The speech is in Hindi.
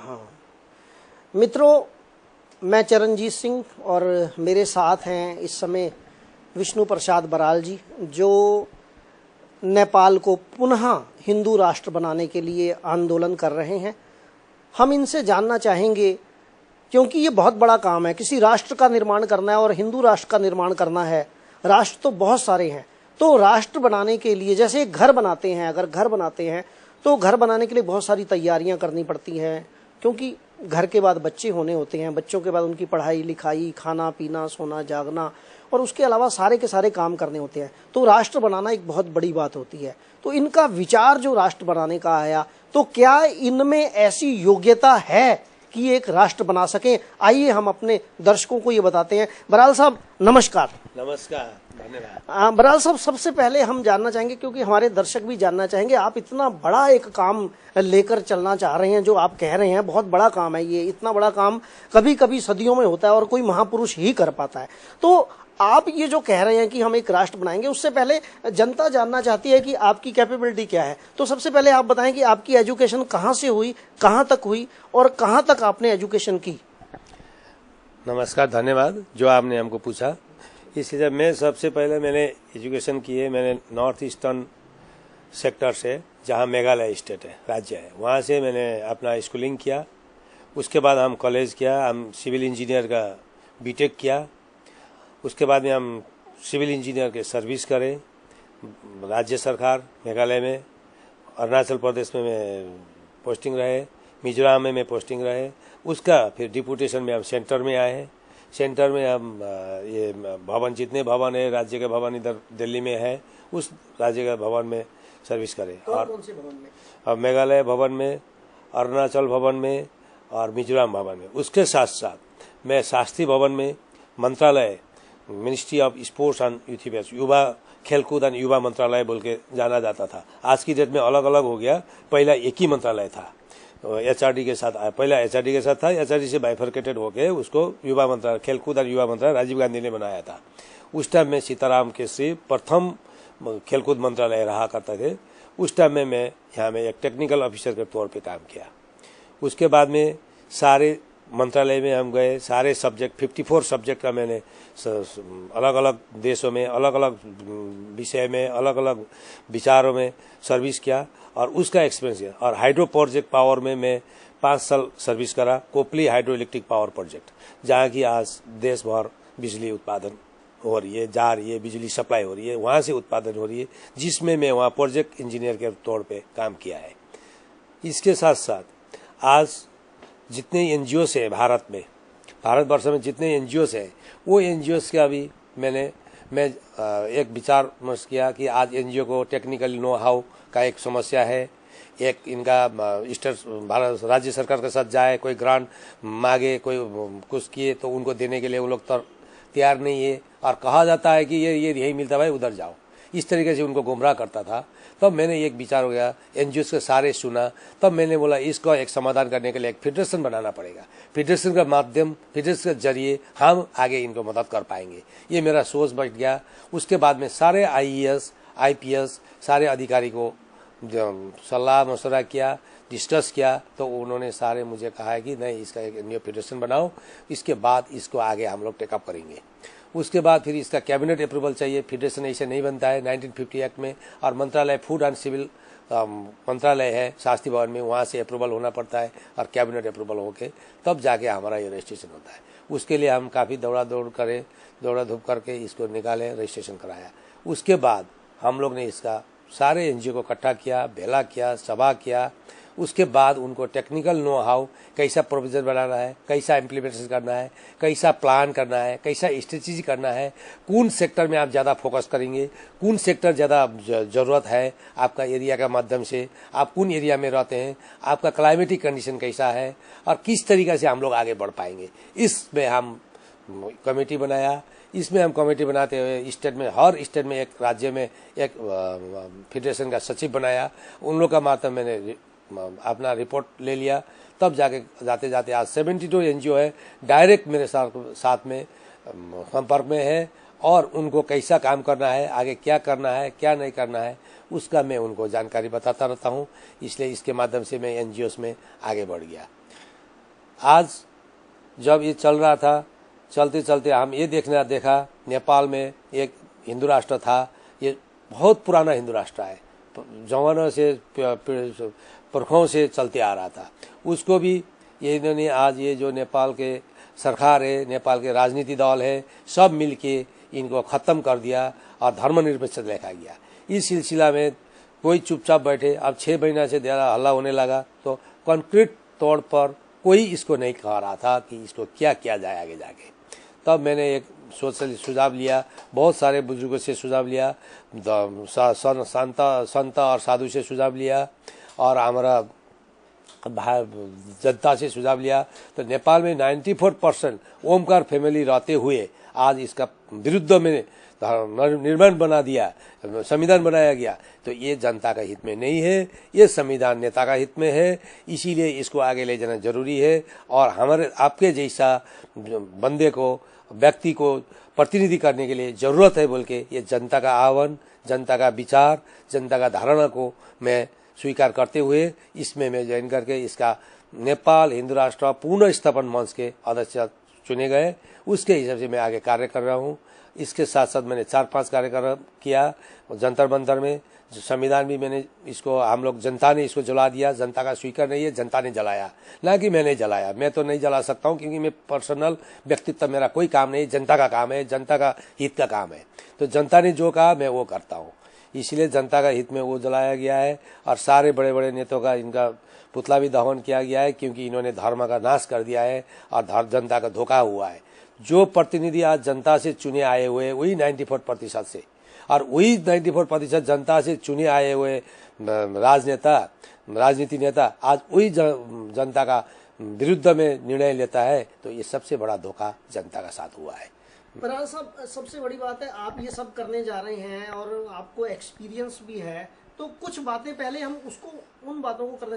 हाँ मित्रों, मैं चरणजीत सिंह और मेरे साथ हैं इस समय विष्णु प्रसाद बराल जी, जो नेपाल को पुनः हिंदू राष्ट्र बनाने के लिए आंदोलन कर रहे हैं। हम इनसे जानना चाहेंगे, क्योंकि ये बहुत बड़ा काम है, किसी राष्ट्र का निर्माण करना है और हिंदू राष्ट्र का निर्माण करना है। राष्ट्र तो बहुत सारे हैं, तो राष्ट्र बनाने के लिए जैसे एक घर बनाते हैं, अगर घर बनाते हैं तो घर बनाने के लिए बहुत सारी तैयारियां करनी पड़ती हैं, क्योंकि घर के बाद बच्चे होने होते हैं, बच्चों के बाद उनकी पढ़ाई लिखाई, खाना पीना, सोना जागना, और उसके अलावा सारे के सारे काम करने होते हैं। तो राष्ट्र बनाना एक बहुत बड़ी बात होती है। तो इनका विचार जो राष्ट्र बनाने का आया, तो क्या इनमें ऐसी योग्यता है कि एक राष्ट्र बना सकें? आइए हम अपने दर्शकों को ये बताते हैं। बराल साहब नमस्कार। नमस्कार, धन्यवाद। बराल साहब, सबसे पहले हम जानना चाहेंगे, क्योंकि हमारे दर्शक भी जानना चाहेंगे, आप इतना बड़ा एक काम लेकर चलना चाह रहे हैं, जो आप कह रहे हैं बहुत बड़ा काम है। ये इतना बड़ा काम कभी कभी सदियों में होता है और कोई महापुरुष ही कर पाता है। तो आप ये जो कह रहे हैं कि हम एक राष्ट्र बनाएंगे, उससे पहले जनता जानना चाहती है कि आपकी कैपेबिलिटी क्या है। तो सबसे पहले आप बताएं कि आपकी एजुकेशन कहाँ से हुई, कहाँ तक हुई और कहाँ तक आपने एजुकेशन की? नमस्कार, धन्यवाद जो आपने हमको पूछा। इसलिए मैं सबसे पहले मैंने एजुकेशन की है, मैंने नॉर्थ ईस्टर्न सेक्टर से, जहाँ मेघालय स्टेट है, राज्य है, वहाँ से मैंने अपना स्कूलिंग किया। उसके बाद हम कॉलेज किया, हम सिविल इंजीनियर का बीटेक किया। उसके बाद में हम सिविल इंजीनियर के सर्विस करें राज्य सरकार मेघालय में। अरुणाचल प्रदेश में मैं पोस्टिंग रहे, मिजोरम में मैं पोस्टिंग रहे। उसका फिर डिप्यूटेशन में हम सेंटर में आए हैं। सेंटर में हम ये भवन, जितने भवन है राज्य के भवन इधर दिल्ली में है, उस राज्य के भवन में सर्विस करें। और कौन से भवन में? अब मेघालय भवन में, अरुणाचल भवन में और मिजोरम भवन में। उसके साथ साथ मैं शास्त्री भवन में, मंत्रालय, ministry of sports and youth affairs, युवा खेलकूद एंड युवा मंत्रालय बोल के जाना जाता था। आज की डेट में अलग अलग हो गया, पहला एक ही मंत्रालय था, एचआरडी के साथ। पहला एचआरडी के साथ था, एचआरडी से बाइफरकेटेड होके उसको युवा मंत्रालय, खेलकूद और युवा मंत्रालय राजीव गांधी ने बनाया था। उस टाइम में सीताराम केसरी प्रथम खेलकूद मंत्रालय रहा करता थे। उस टाइम में मैं यहाँ में एक टेक्निकल ऑफिसर के तौर पे काम किया। उसके बाद में सारे मंत्रालय में हम गए, सारे सब्जेक्ट 54 सब्जेक्ट का मैंने अलग अलग देशों में, अलग अलग विषय में, अलग अलग विचारों में सर्विस किया और उसका एक्सपीरियंस किया। और हाइड्रो प्रोजेक्ट पावर में मैं 5 साल सर्विस करा, Kopili hydro electric power project, जहाँ की आज देश भर बिजली उत्पादन हो रही है, जा रही है, बिजली सप्लाई हो रही है, वहाँ से उत्पादन हो रही है, जिसमें मैं वहाँ प्रोजेक्ट इंजीनियर के तौर पे काम किया है। इसके साथ साथ आज जितने एनजीओ है भारतवर्ष में जितने एनजीओ हैं, वो एनजीओ का भी मैं एक विचार विमर्श किया कि आज एनजीओ को टेक्निकल नो हाउ का एक समस्या है। एक इनका भारत राज्य सरकार के साथ जाए, कोई ग्रांट मांगे, कोई कुछ किए तो उनको देने के लिए वो लोग तैयार नहीं है, और कहा जाता है कि ये यही मिलता है भाई, उधर जाओ। इस तरीके से उनको गुमराह करता था। तब मैंने एक विचार हो गया, एनजीओ के सारे सुना, तब मैंने बोला इसको एक समाधान करने के लिए एक फेडरेशन बनाना पड़ेगा। फेडरेशन का माध्यम, फेडरेशन के जरिए हम आगे इनको मदद कर पाएंगे, ये मेरा सोच बैठ गया। उसके बाद में सारे आईएएस, आईपीएस सारे अधिकारी को सलाह मशवरा किया, डिस्कस किया, तो उन्होंने सारे मुझे कहा है कि नहीं, इसका एक न्यू फेडरेशन बनाओ, इसके बाद इसको आगे हम लोग टेकअप करेंगे। उसके बाद फिर इसका कैबिनेट अप्रूवल चाहिए। फेडरेशन ऐसे नहीं बनता है 1950 एक्ट में, और मंत्रालय फूड एंड सिविल मंत्रालय है शास्त्री भवन में, वहाँ से अप्रूवल होना पड़ता है और कैबिनेट अप्रूवल होके तब जाके हमारा ये रजिस्ट्रेशन होता है। उसके लिए हम काफ़ी दौड़ा धूप करके इसको निकाले, रजिस्ट्रेशन कराया। उसके बाद हम लोग ने इसका सारे एनजीओ को इकट्ठा किया, भेला किया, सभा किया। उसके बाद उनको टेक्निकल नो हाउ, कैसा प्रोविजन बनाना है, कैसा इम्प्लीमेंटेशन करना है, कैसा प्लान करना है, कैसा स्ट्रेटेजी करना है, कौन सेक्टर में आप ज़्यादा फोकस करेंगे, कौन सेक्टर ज़्यादा ज़रूरत है आपका एरिया का माध्यम से, आप कौन एरिया में रहते हैं, आपका क्लाइमेटिक कंडीशन कैसा है, और किस तरीके से हम लोग आगे बढ़ पाएंगे। इसमें हम कमेटी बनाया। इसमें हम कमेटी बनाते हुए स्टेट में, हर स्टेट में, एक राज्य में एक फेडरेशन का सचिव बनाया। उन लोग का माध्यम मैंने अपना रिपोर्ट ले लिया। तब जाके जाते जाते आज 72 एनजीओ है डायरेक्ट मेरे साथ में संपर्क में है, और उनको कैसा काम करना है, आगे क्या करना है, क्या नहीं करना है, उसका मैं उनको जानकारी बताता रहता हूँ। इसलिए इसके माध्यम से मैं एनजीओ में आगे बढ़ गया। आज जब ये चल रहा था, चलते चलते हम ये देखा नेपाल में एक हिंदू राष्ट्र था, ये बहुत पुराना हिंदू राष्ट्र है, जमानों से पुरखों से चलते आ रहा था, उसको भी ये इन्होंने आज ये जो नेपाल के सरकार है, नेपाल के राजनीति दल है, सब मिलके इनको खत्म कर दिया और धर्मनिरपेक्ष देखा गया। इस सिलसिला में कोई चुपचाप बैठे। अब 6 महीना से ज़्यादा हल्ला होने लगा तो कॉन्क्रीट तौर पर कोई इसको नहीं कह रहा था कि इसको क्या किया जाए आगे जाके। तब मैंने एक सुझाव लिया, बहुत सारे बुजुर्गों से सुझाव लिया, संत और साधु से सुझाव लिया और हमारा जनता से सुझाव लिया। तो नेपाल में 94% ओमकार फैमिली रहते हुए आज इसका विरुद्ध में निर्माण बना दिया, संविधान बनाया गया। तो ये जनता का हित में नहीं है, ये संविधान नेता का हित में है, इसीलिए इसको आगे ले जाना जरूरी है। और हमारे आपके जैसा बंदे को, व्यक्ति को प्रतिनिधि करने के लिए जरूरत है बोल के ये जनता का आह्वान, जनता का विचार, जनता का धारणा को मैं स्वीकार करते हुए इसमें मैं ज्वाइन करके इसका नेपाल हिंदू राष्ट्र पुनर्स्थापन मंच के अध्यक्ष चुने गए। उसके हिसाब से मैं आगे कार्य कर रहा हूँ। इसके साथ साथ मैंने 4-5 कार्यक्रम किया जंतर मंतर में। संविधान भी मैंने इसको, हम लोग जनता ने इसको जला दिया, जनता का स्वीकार नहीं है, जनता ने जलाया, ना कि मैंने जलाया। मैं तो नहीं जला सकता हूँ क्योंकि मैं पर्सनल व्यक्तित्व, मेरा कोई काम नहीं, जनता का काम है, जनता का हित का काम है। तो जनता ने जो कहा मैं वो करता हूँ, इसलिए जनता का हित में वो जलाया गया है। और सारे बड़े बड़े नेताओं का इनका पुतला भी दहन किया गया है क्योंकि इन्होंने धर्म का नाश कर दिया है और जनता का धोखा हुआ है। जो प्रतिनिधि आज जनता से चुने आए हुए वही 94% से, और वही 94% जनता से चुने आए हुए राजनीति नेता आज वही जनता का विरुद्ध में निर्णय लेता है। तो ये सबसे बड़ा धोखा जनता का साथ हुआ है। बराल साहब, सबसे बड़ी बात है आप ये सब करने जा रहे हैं और आपको एक्सपीरियंस भी है, तो कुछ बातें पहले हम उसको, उन बातों को करने